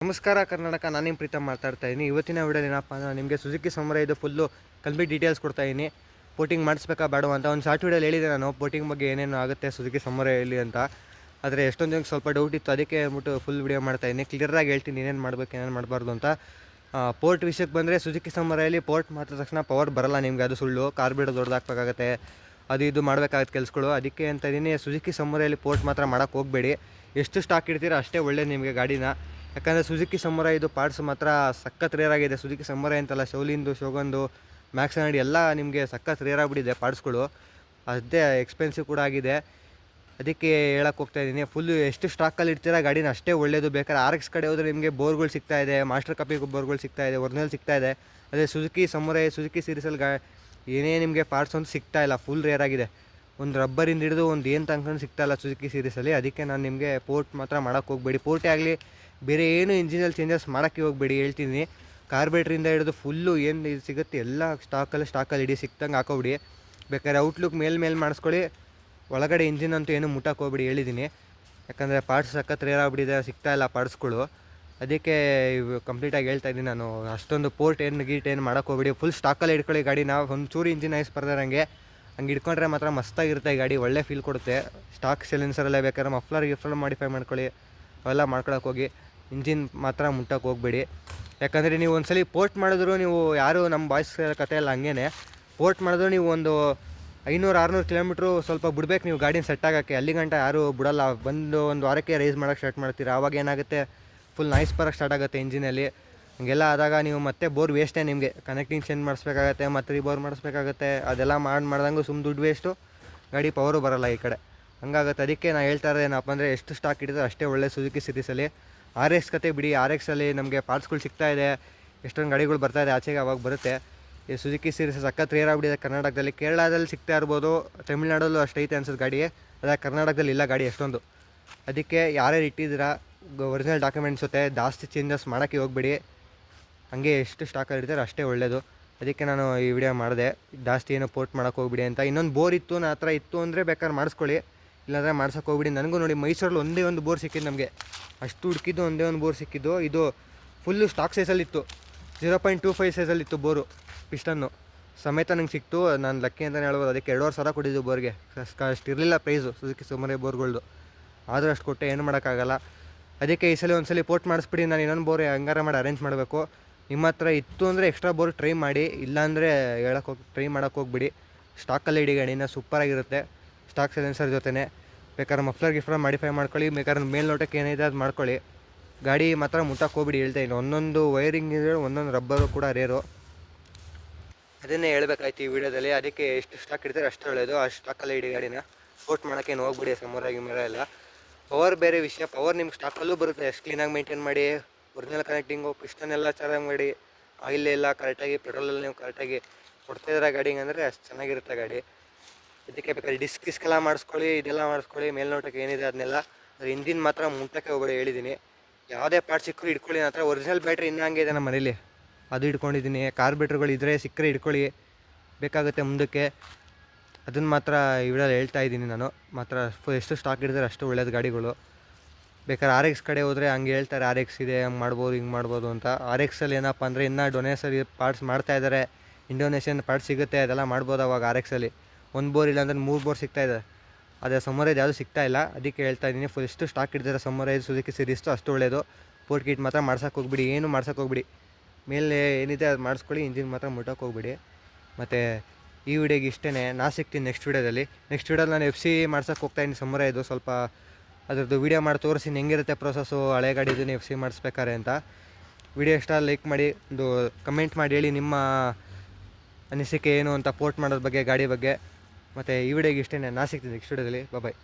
ನಮಸ್ಕಾರ ಕರ್ನಾಟಕ, ನಾನು ನಿಮ್ಮ ಪ್ರೀತಮ್ ಮಾತಾಡ್ತಾ ಇದ್ದೀನಿ. ಇವತ್ತಿನ ವಿಡಿಯೋದಲ್ಲಿ ಏನಪ್ಪ ಅಂದರೆ ನಿಮಗೆ ಸುಜುಕಿ ಸಮರ ಇದು ಫುಲ್ಲು ಕಂಪ್ಲೀಟ್ ಡೀಟೇಲ್ಸ್ ಕೊಡ್ತಾ ಇದ್ದೀನಿ. ಪೋಟಿಂಗ್ ಮಾಡಿಸ್ಬೇಕಾ ಬೇಡವಾ ಅಂತ ಒಂದು ಶಾರ್ಟ್ ವಿಡಿಯೋಲಿ ಹೇಳಿದೆ ನಾನು, ಪೋಟಿಂಗ್ ಬಗ್ಗೆ ಏನೇನು ಆಗುತ್ತೆ ಸುಜುಕಿ ಸಮರ ಇಲ್ಲಿ ಅಂತ. ಆದರೆ ಎಷ್ಟೊಂದು ಜನಕ್ಕೆ ಸ್ವಲ್ಪ ಡೌಟ್ ಇತ್ತು, ಅದಕ್ಕೆ ಹೇಳ್ಬಿಟ್ಟು ಫುಲ್ ವಿಡಿಯೋ ಮಾಡ್ತಾಯಿದ್ದೀನಿ. ಕ್ಲಿಯರಾಗಿ ಹೇಳ್ತೀನಿ ಏನೇನು ಮಾಡಬೇಕು ಏನೇನು ಮಾಡಬಾರ್ದು ಅಂತ. ಪೋರ್ಟ್ ವಿಷಯಕ್ಕೆ ಬಂದರೆ ಸುಜುಕಿ ಸಮರಲ್ಲಿ ಪೋರ್ಟ್ ಮಾಡಿದ ತಕ್ಷಣ ಪವರ್ ಬರಲ್ಲ ನಿಮಗೆ, ಅದು ಸುಳ್ಳು. ಕಾರ್ಬಿಡೋ ದೊಡ್ಡದಾಗಬೇಕಾಗತ್ತೆ, ಅದು ಇದು ಮಾಡಬೇಕಾಗತ್ತೆ ಕೆಲಸಗಳು. ಅದಕ್ಕೆ ಅಂತ ಇದ್ದೀನಿ, ಸುಜುಕಿ ಸಮರಲ್ಲಿ ಪೋರ್ಟ್ ಮಾತ್ರ ಮಾಡೋಕ್ಕೆ ಹೋಗಬೇಡಿ. ಎಷ್ಟು ಸ್ಟಾಕ್ ಇಡ್ತೀರೋ ಅಷ್ಟೇ ಒಳ್ಳೆಯದು ನಿಮಗೆ ಗಾಡಿನ. ಯಾಕಂದರೆ ಸುಜುಕಿ ಸಮರ ಇದು ಪಾರ್ಟ್ಸ್ ಮಾತ್ರ ಸಖತ್ ರೇರ್ ಆಗಿದೆ. ಸುಜುಕಿ ಸಮರ ಅಂತಲ್ಲ, ಶೌಲಿಂದು, ಶೋಗಂದು, ಮ್ಯಾಕ್ಸನಡಿ ಎಲ್ಲ ನಿಮಗೆ ಸಖತ್ ರೇರ್ ಆಗಿಬಿಟ್ಟಿದೆ ಪಾರ್ಟ್ಸ್ಗಳು. ಅದೇ ಎಕ್ಸ್ಪೆನ್ಸಿವ್ ಕೂಡ ಆಗಿದೆ. ಅದಕ್ಕೆ ಹೇಳಕ್ಕೆ ಹೋಗ್ತಾಯಿದ್ದೀನಿ, ಫುಲ್ಲು ಎಷ್ಟು ಸ್ಟಾಕಲ್ಲಿ ಇಡ್ತೀರಾ ಗಾಡಿನ ಅಷ್ಟೇ ಒಳ್ಳೆಯದು. ಬೇಕಾದ್ರೆ RX ಕಡೆ ಹೋದರೆ ನಿಮಗೆ ಬೋರ್ಗಳು ಸಿಗ್ತಾಯಿದೆ, ಮಾಸ್ಟರ್ ಕಾಪಿ ಬೋರ್ಗಳು ಸಿಗ್ತಾಯಿದೆ, ಒರಿಜಿನಲ್ ಸಿಗ್ತಾಯಿದೆ. ಅದೇ ಸುಜುಕಿ ಸಮರ ಸುಜುಕಿ ಸೀರೀಸಲ್ಲಿ ಏನೇ ನಿಮಗೆ ಪಾರ್ಟ್ಸ್ ಒಂದು ಸಿಗ್ತಾಯಿಲ್ಲ, ಫುಲ್ ರೇರ್ ಆಗಿದೆ. ಒಂದು ರಬ್ಬರಿಂದ ಹಿಡಿದು ಒಂದು ಏನು ತನ್ಕೊಂಡು ಸಿಗ್ತಾಯಿಲ್ಲ ಸುಜುಕಿ ಸೀರೀಸಲ್ಲಿ. ಅದಕ್ಕೆ ನಾನು ನಿಮಗೆ ಪೋರ್ಟ್ ಮಾತ್ರ ಮಾಡೋಕ್ಕೆ ಹೋಗಬೇಡಿ. ಪೋರ್ಟೇ ಆಗಲಿ ಬೇರೆ ಏನು ಇಂಜಿನಲ್ಲಿ ಚೇಂಜಸ್ ಮಾಡೋಕ್ಕೆ ಹೋಗಬೇಡಿ ಹೇಳ್ತೀನಿ. ಕಾರ್ಬೇಟ್ರಿಂದ ಹಿಡಿದು ಫುಲ್ಲು ಏನು ಇದು ಸಿಗುತ್ತೆ ಎಲ್ಲ ಸ್ಟಾಕಲ್ಲಿ ಇಡಿ, ಸಿಕ್ತಂಗೆ ಹಾಕೋಬಿಡಿ. ಬೇಕಾದ್ರೆ ಔಟ್ಲುಕ್ ಮೇಲೆ ಮಾಡಿಸ್ಕೊಳ್ಳಿ, ಒಳಗಡೆ ಇಂಜಿನ್ ಅಂತೂ ಏನು ಮುಟ್ಟಕ್ಕೆ ಹೋಗ್ಬಿಡಿ ಹೇಳಿದ್ದೀನಿ. ಯಾಕಂದರೆ ಪಾರ್ಟ್ಸ್ ಸಖತ್ ರೇರ್ ಆಗಿಬಿಟ್ಟಿದೆ, ಸಿಗ್ತಾಯಿಲ್ಲ ಪಾರ್ಟ್ಸ್ಗಳು. ಅದಕ್ಕೆ ಇವು ಕಂಪ್ಲೀಟಾಗಿ ಹೇಳ್ತಾಯಿದ್ದೀನಿ ನಾನು. ಅಷ್ಟೊಂದು ಪೋರ್ಟ್ ಏನು ಮಾಡೋಕ್ಕೆ ಹೋಗ್ಬಿಡಿ. ಫುಲ್ ಸ್ಟಾಕಲ್ಲಿ ಇಟ್ಕೊಳ್ಳಿ ಗಾಡಿನ. ಒಂದು ಚೂರು ಇಂಜಿನ್ ಐಸ್ ಬರ್ದಾರಂಗೆ ಹಂಗೆ ಇಟ್ಕೊಂಡ್ರೆ ಮಾತ್ರ ಮಸ್ತಾಗಿರುತ್ತೆ ಗಾಡಿ, ಒಳ್ಳೆ ಫೀಲ್ ಕೊಡುತ್ತೆ. ಸ್ಟಾಕ್ ಸೈಲೆನ್ಸರಲ್ಲೇ ಬೇಕಾದ್ರೆ ಮಫ್ಲರ್ ಮಾಡಿಫೈ ಮಾಡ್ಕೊಳ್ಳಿ, ಅವೆಲ್ಲ ಮಾಡ್ಕೊಳಕ್ಕೆ ಹೋಗಿ. ಇಂಜಿನ್ ಮಾತ್ರ ಮುಟ್ಟಕ್ಕೆ ಹೋಗಬೇಡಿ. ಯಾಕಂದರೆ ನೀವು ಒಂದ್ಸಲಿ ಪೋರ್ಟ್ ಮಾಡಿದ್ರು, ನೀವು ಯಾರು ನಮ್ಮ ಬಾಯ್ಸ್ ಕತೆ ಎಲ್ಲ ಹಂಗೇ ಪೋರ್ಟ್ ಮಾಡಿದ್ರು ನೀವು ಒಂದು 500-600 ಕಿಲೋಮೀಟ್ರು ಸ್ವಲ್ಪ ಬಿಡ್ಬೇಕು ನೀವು ಗಾಡಿನ ಸೆಟ್ ಆಗೋಕ್ಕೆ. ಅಲ್ಲಿ ಗಂಟ ಯಾರೂ ಬಿಡೋಲ್ಲ. ಬಂದು ಒಂದು ವಾರಕ್ಕೆ ರೈಸ್ ಮಾಡೋಕ್ಕೆ ಸ್ಟಾರ್ಟ್ ಮಾಡ್ತೀರಾ, ಆವಾಗ ಏನಾಗುತ್ತೆ ಫುಲ್ ನಾಯ್ಸ್ ಬರೋಕ್ಕೆ ಸ್ಟಾರ್ಟ್ ಆಗುತ್ತೆ ಇಂಜಿನಲ್ಲಿ. ಹಂಗೆಲ್ಲ ಆದಾಗ ನೀವು ಮತ್ತೆ ಬೋರ್ ವೇಸ್ಟೇ ನಿಮಗೆ. ಕನೆಕ್ಟಿಂಗ್ ಚೇಂಜ್ ಮಾಡಿಸ್ಬೇಕಾಗತ್ತೆ, ಮತ್ತು ರೀಬೋರ್ ಮಾಡಿಸ್ಬೇಕಾಗತ್ತೆ. ಅದೆಲ್ಲ ಮಾಡ್ದಂಗೂ ಸುಮ್ಮ ದುಡ್ಡು ವೇಸ್ಟು, ಗಾಡಿ ಪವರು ಬರೋಲ್ಲ ಈ ಕಡೆ, ಹಂಗಾಗುತ್ತೆ. ಅದಕ್ಕೆ ನಾನು ಹೇಳ್ತಾ ಇರೋದು ಏನಪ್ಪ ಅಂದರೆ ಎಷ್ಟು ಸ್ಟಾಕ್ ಹಿಡಿದ್ರೆ ಅಷ್ಟೇ ಒಳ್ಳೆ ಸುಜುಕಿ ಸೀರೀಸಲ್ಲಿ. RX ಕತೆ ಬಿಡಿ, RXಲ್ಲಿ ನಮಗೆ ಪಾರ್ಟ್ಸ್ಗಳು ಸಿಗ್ತಾಯಿದೆ, ಎಷ್ಟೊಂದು ಗಾಡಿಗಳು ಬರ್ತಾಯಿದೆ ಆಚೆಗೆ, ಅವಾಗ ಬರುತ್ತೆ. ಈ ಸುಜುಕಿ ಸೀರೀಸ್ ಸಖತ್ ರೇರ್ ಆಗಿಬಿಟ್ಟಿದೆ ಕರ್ನಾಟಕದಲ್ಲಿ. ಕೇರಳದಲ್ಲಿ ಸಿಗ್ತಾ ಇರ್ಬೋದು, ತಮಿಳ್ನಾಡಲ್ಲೂ ಅಷ್ಟೈತೆ ಅನ್ಸುತ್ತೆ ಗಾಡಿ. ಅದೇ ಕರ್ನಾಟಕದಲ್ಲಿ ಇಲ್ಲ ಗಾಡಿ ಅಷ್ಟೊಂದು. ಅದಕ್ಕೆ ಯಾರ್ಯಾರು ಇಟ್ಟಿದ್ದೀರಾ ಒರಿಜಿನಲ್ ಡಾಕ್ಯುಮೆಂಟ್ಸ್ ಜೊತೆ ಜಾಸ್ತಿ ಚೇಂಜಸ್ ಮಾಡೋಕ್ಕೆ ಹೋಗಬೇಡಿ. ಹಾಗೆ ಎಷ್ಟು ಸ್ಟಾಕಲ್ಲಿ ಇರ್ತಾರೆ ಅಷ್ಟೇ ಒಳ್ಳೆಯದು. ಅದಕ್ಕೆ ನಾನು ಈ ವಿಡಿಯೋ ಮಾಡಿದೆ, ಜಾಸ್ತಿ ಏನೋ ಪೋರ್ಟ್ ಮಾಡೋಕ್ಕೆ ಹೋಗ್ಬಿಡಿ ಅಂತ. ಇನ್ನೊಂದು ಬೋರ್ ಇತ್ತು ನನ್ನ ಹತ್ರ, ಇತ್ತು ಅಂದರೆ ಬೇಕಾದ್ರೆ ಮಾಡಿಸ್ಕೊಳ್ಳಿ, ಇಲ್ಲಾಂದರೆ ಮಾಡ್ಸೋಕ್ಕೆ ಹೋಗ್ಬಿಡಿ. ನನಗೂ ನೋಡಿ ಮೈಸೂರಲ್ಲಿ ಒಂದೇ ಒಂದು ಬೋರ್ ಸಿಕ್ಕಿದ್ದು ನಮಗೆ, ಅಷ್ಟು ಹುಡುಕಿದ್ದು ಒಂದೇ ಒಂದು ಬೋರ್ ಸಿಕ್ಕಿದ್ದು. ಇದು ಫುಲ್ಲು ಸ್ಟಾಕ್ ಸೈಜಲ್ಲಿತ್ತು, 0.25 ಸೈಜಲ್ಲಿತ್ತು ಬೋರು, ಪಿಸ್ಟನ್ನು ಸಮೇತ ನಂಗೆ ಸಿಕ್ತು. ನಾನು ಲಕ್ಕಿ ಅಂತಲೇ ಹೇಳ್ಬೋದು. ಅದಕ್ಕೆ 2,500 ಕೊಟ್ಟಿದ್ದು ಬೋರ್ಗೆ. ಅಷ್ಟು ಇರಲಿಲ್ಲ ಪ್ರೈಸು ಸುಜುಕಿ ಸಮರ ಬೋರ್ಗಳ್ದು, ಆದರೂ ಅಷ್ಟು ಕೊಟ್ಟೆ, ಏನು ಮಾಡೋಕ್ಕಾಗಲ್ಲ. ಅದಕ್ಕೆ ಈ ಸಲ ಒಂದ್ಸಲಿ ಪೋರ್ಟ್ ಮಾಡಿಸ್ಬಿಡಿ. ನಾನು ಇನ್ನೊಂದು ಬೋರ್ ಹಂಗಾರ ಮಾಡಿ ಅರೇಂಜ್ ಮಾಡಬೇಕು. ನಿಮ್ಮ ಹತ್ರ ಇತ್ತು ಅಂದರೆ ಎಕ್ಸ್ಟ್ರಾ ಬೋರ್ ಟ್ರೈ ಮಾಡಿ, ಇಲ್ಲಾಂದರೆ ಟ್ರೈ ಮಾಡೋಕ್ಕೆ ಹೋಗ್ಬಿಡಿ. ಸ್ಟಾಕಲ್ಲಿ ಇಡಿ ಗಾಡಿನ, ಸೂಪರಾಗಿರುತ್ತೆ. ಸ್ಟಾಕ್ ಸೈಲೆನ್ಸರ್ ಜೊತೆ ಬೇಕಾದ್ರೆ ಮಫ್ಲರ್ ಮಾಡಿಫೈ ಮಾಡ್ಕೊಳ್ಳಿ, ಬೇಕಾದ್ರೆ ಮೇಲ್ನೋಟಕ್ಕೆ ಏನಿದೆ ಅದು ಮಾಡ್ಕೊಳ್ಳಿ. ಗಾಡಿ ಮಾತ್ರ ಮುಟ್ಟಕ್ಕೆ ಹೋಗ್ಬಿಡಿ ಹೇಳ್ತಾ ಇಲ್ಲ. ಒಂದೊಂದು ವೈರಿಂಗ್ ಇದೆ, ಒಂದೊಂದು ರಬ್ಬರು ಕೂಡ ರೇರು. ಅದನ್ನೇ ಹೇಳ್ಬೇಕಾಯ್ತು ಈ ವಿಡಿಯೋದಲ್ಲಿ. ಅದಕ್ಕೆ ಎಷ್ಟು ಸ್ಟಾಕ್ ಇಡ್ತಾರೆ ಅಷ್ಟು ಒಳ್ಳೆಯದು. ಆ ಸ್ಟಾಕಲ್ಲಿ ಇಡಿ ಗಾಡಿನ, ಪೋರ್ಟ್ ಮಾಡೋಕ್ಕೇನು ಹೋಗ್ಬಿಡಿ. ಸಮರ ಎಲ್ಲ ಪವರ್ ಬೇರೆ ವಿಷಯ, ಪವರ್ ನಿಮ್ಗೆ ಸ್ಟಾಕಲ್ಲೂ ಬರುತ್ತೆ. ಎಷ್ಟು ಕ್ಲೀನಾಗಿ ಮೇಂಟೈನ್ ಮಾಡಿ, ಒರಿಜಿನಲ್ ಕನೆಕ್ಟಿಂಗು, ಪಿಸ್ಟನ್ ಎಲ್ಲ ಚೆನ್ನಾಗಿ ಮಾಡಿ, ಆಯಿಲ್ ಎಲ್ಲ ಕರೆಕ್ಟಾಗಿ, ಪೆಟ್ರೋಲಲ್ಲಿ ನೀವು ಕರೆಕ್ಟಾಗಿ ಕೊಡ್ತಾಯಿದ್ರೆ ಗಾಡಿಗೆ ಅಂದರೆ ಅಷ್ಟು ಚೆನ್ನಾಗಿರುತ್ತೆ ಗಾಡಿ. ಇದಕ್ಕೆ ಬೇಕಾದ್ರೆ ಡಿಸ್ಕೆಲ್ಲ ಮಾಡಿಸ್ಕೊಳ್ಳಿ, ಇದೆಲ್ಲ ಮಾಡಿಸ್ಕೊಳ್ಳಿ, ಮೇಲ್ನೋಟಕ್ಕೆ ಏನಿದೆ ಅದನ್ನೆಲ್ಲ. ಅದು ಇಂಜಿನ್ ಮಾತ್ರ ಮುಟ್ಟಕ್ಕೆ ಹೋಗ್ಬೇಡಿ ಹೇಳಿದ್ದೀನಿ. ಯಾವುದೇ ಪಾರ್ಟ್ ಸಿಕ್ಕರು ಇಟ್ಕೊಳ್ಳಿ. ನನ್ನ ಹತ್ರ ಒರಿಜಿನಲ್ ಬ್ಯಾಟ್ರಿ ಇನ್ನೂ ಹಂಗೆ ಇದೆ ನಮ್ಮ ಮನೇಲಿ, ಅದು ಇಟ್ಕೊಂಡಿದ್ದೀನಿ. ಕಾರ್ಬೇಟ್ರುಗಳು ಇದ್ದರೆ ಸಿಕ್ಕರೆ ಇಟ್ಕೊಳ್ಳಿ, ಬೇಕಾಗುತ್ತೆ ಮುಂದಕ್ಕೆ. ಅದನ್ನು ಮಾತ್ರ ಈ ವಿಡಿಯೋಲಿ ಹೇಳ್ತಾ ಇದ್ದೀನಿ ನಾನು. ಮಾತ್ರ ಎಷ್ಟು ಸ್ಟಾಕ್ ಇಡ್ತಾರೆ ಅಷ್ಟು ಒಳ್ಳೇದು ಗಾಡಿಗಳು. ಬೇಕಾದ್ರೆ RX ಕಡೆ ಹೋದರೆ ಹಂಗೆ ಹೇಳ್ತಾರೆ, RX ಇದೆ, ಹಂಗೆ ಮಾಡ್ಬೋದು, ಹಿಂಗೆ ಮಾಡ್ಬೋದು ಅಂತ. RXಲ್ಲಿ ಏನಪ್ಪ ಅಂದರೆ ಇನ್ನೂ ಡೊನೇಸರಿ ಪಾರ್ಟ್ಸ್ ಮಾಡ್ತಾಯಿದ್ದಾರೆ, ಇಂಡೋನೇಷಿಯನ್ ಪಾರ್ಟ್ಸ್ ಸಿಗುತ್ತೆ, ಅದೆಲ್ಲ ಮಾಡ್ಬೋದು ಅವಾಗ. RXಲ್ಲಿ ಒಂದು ಬೋರ್ ಇಲ್ಲ ಅಂದರೆ 3 ಬೋರ್ ಸಿಗ್ತಾಯಿದೆ. ಅದೇ ಸಮರೈದು ಯಾವುದು ಸಿಗ್ತಾಯಿಲ್ಲ. ಅದಕ್ಕೆ ಹೇಳ್ತಾ ಇದ್ದೀನಿ, ಫುಲ್ ಎಷ್ಟು ಸ್ಟಾಕ್ ಇಡ್ತಾರೆ ಸಮರೈದು ಸುಜುಕಿ ಸೀರೀಸ್ಟು ಅಷ್ಟು ಒಳ್ಳೆಯದು. ಪೋರ್ಟ್ ಕಿಟ್ ಮಾತ್ರ ಮಾಡ್ಸೋಕ್ಕೆ ಹೋಗ್ಬಿಡಿ, ಏನು ಮಾಡ್ಸೋಕ್ಕೆ ಹೋಗ್ಬಿಡಿ. ಮೇಲೆ ಏನಿದೆ ಅದು ಮಾಡಿಸ್ಕೊಳ್ಳಿ, ಇಂಜಿನ್ ಮಾತ್ರ ಮುಟ್ಟೋಕ್ಕೆ ಹೋಗ್ಬಿಡಿ. ಮತ್ತು ಈ ವಿಡಿಯೋಗೆ ಇಷ್ಟೇ. ನಾನು ಸಿಗ್ತೀನಿ ನೆಕ್ಸ್ಟ್ ವಿಡಿಯೋದಲ್ಲಿ. ನಾನು FC ಮಾಡ್ಸೋಕ್ಕೆ ಹೋಗ್ತಾಯಿದ್ದೀನಿ ಸಮರೈದು. ಸ್ವಲ್ಪ ಅದರದ್ದು ವೀಡಿಯೋ ಮಾಡಿ ತೋರಿಸಿ ಹೆಂಗಿರುತ್ತೆ ಪ್ರೋಸೆಸ್ಸು, ಹಳೆ ಗಾಡಿದು FC ಮಾಡಿಸ್ಬೇಕಾರೆ ಅಂತ. ವಿಡಿಯೋ ಇಷ್ಟ ಲೈಕ್ ಮಾಡಿ, ಒಂದು ಕಮೆಂಟ್ ಮಾಡಿ ಹೇಳಿ ನಿಮ್ಮ ಅನಿಸಿಕೆ ಏನು ಅಂತ ಪೋರ್ಟ್ ಮಾಡೋದ್ರ ಬಗ್ಗೆ, ಗಾಡಿ ಬಗ್ಗೆ. ಮತ್ತು ಈ ವಿಡಿಯೋಗೆ ಇಷ್ಟೇ. ನಾನು ಸಿಗ್ತೀನಿ ನೆಕ್ಸ್ಟ್ ವಿಡಿಯೋದಲ್ಲಿ. ಬಾಯ್.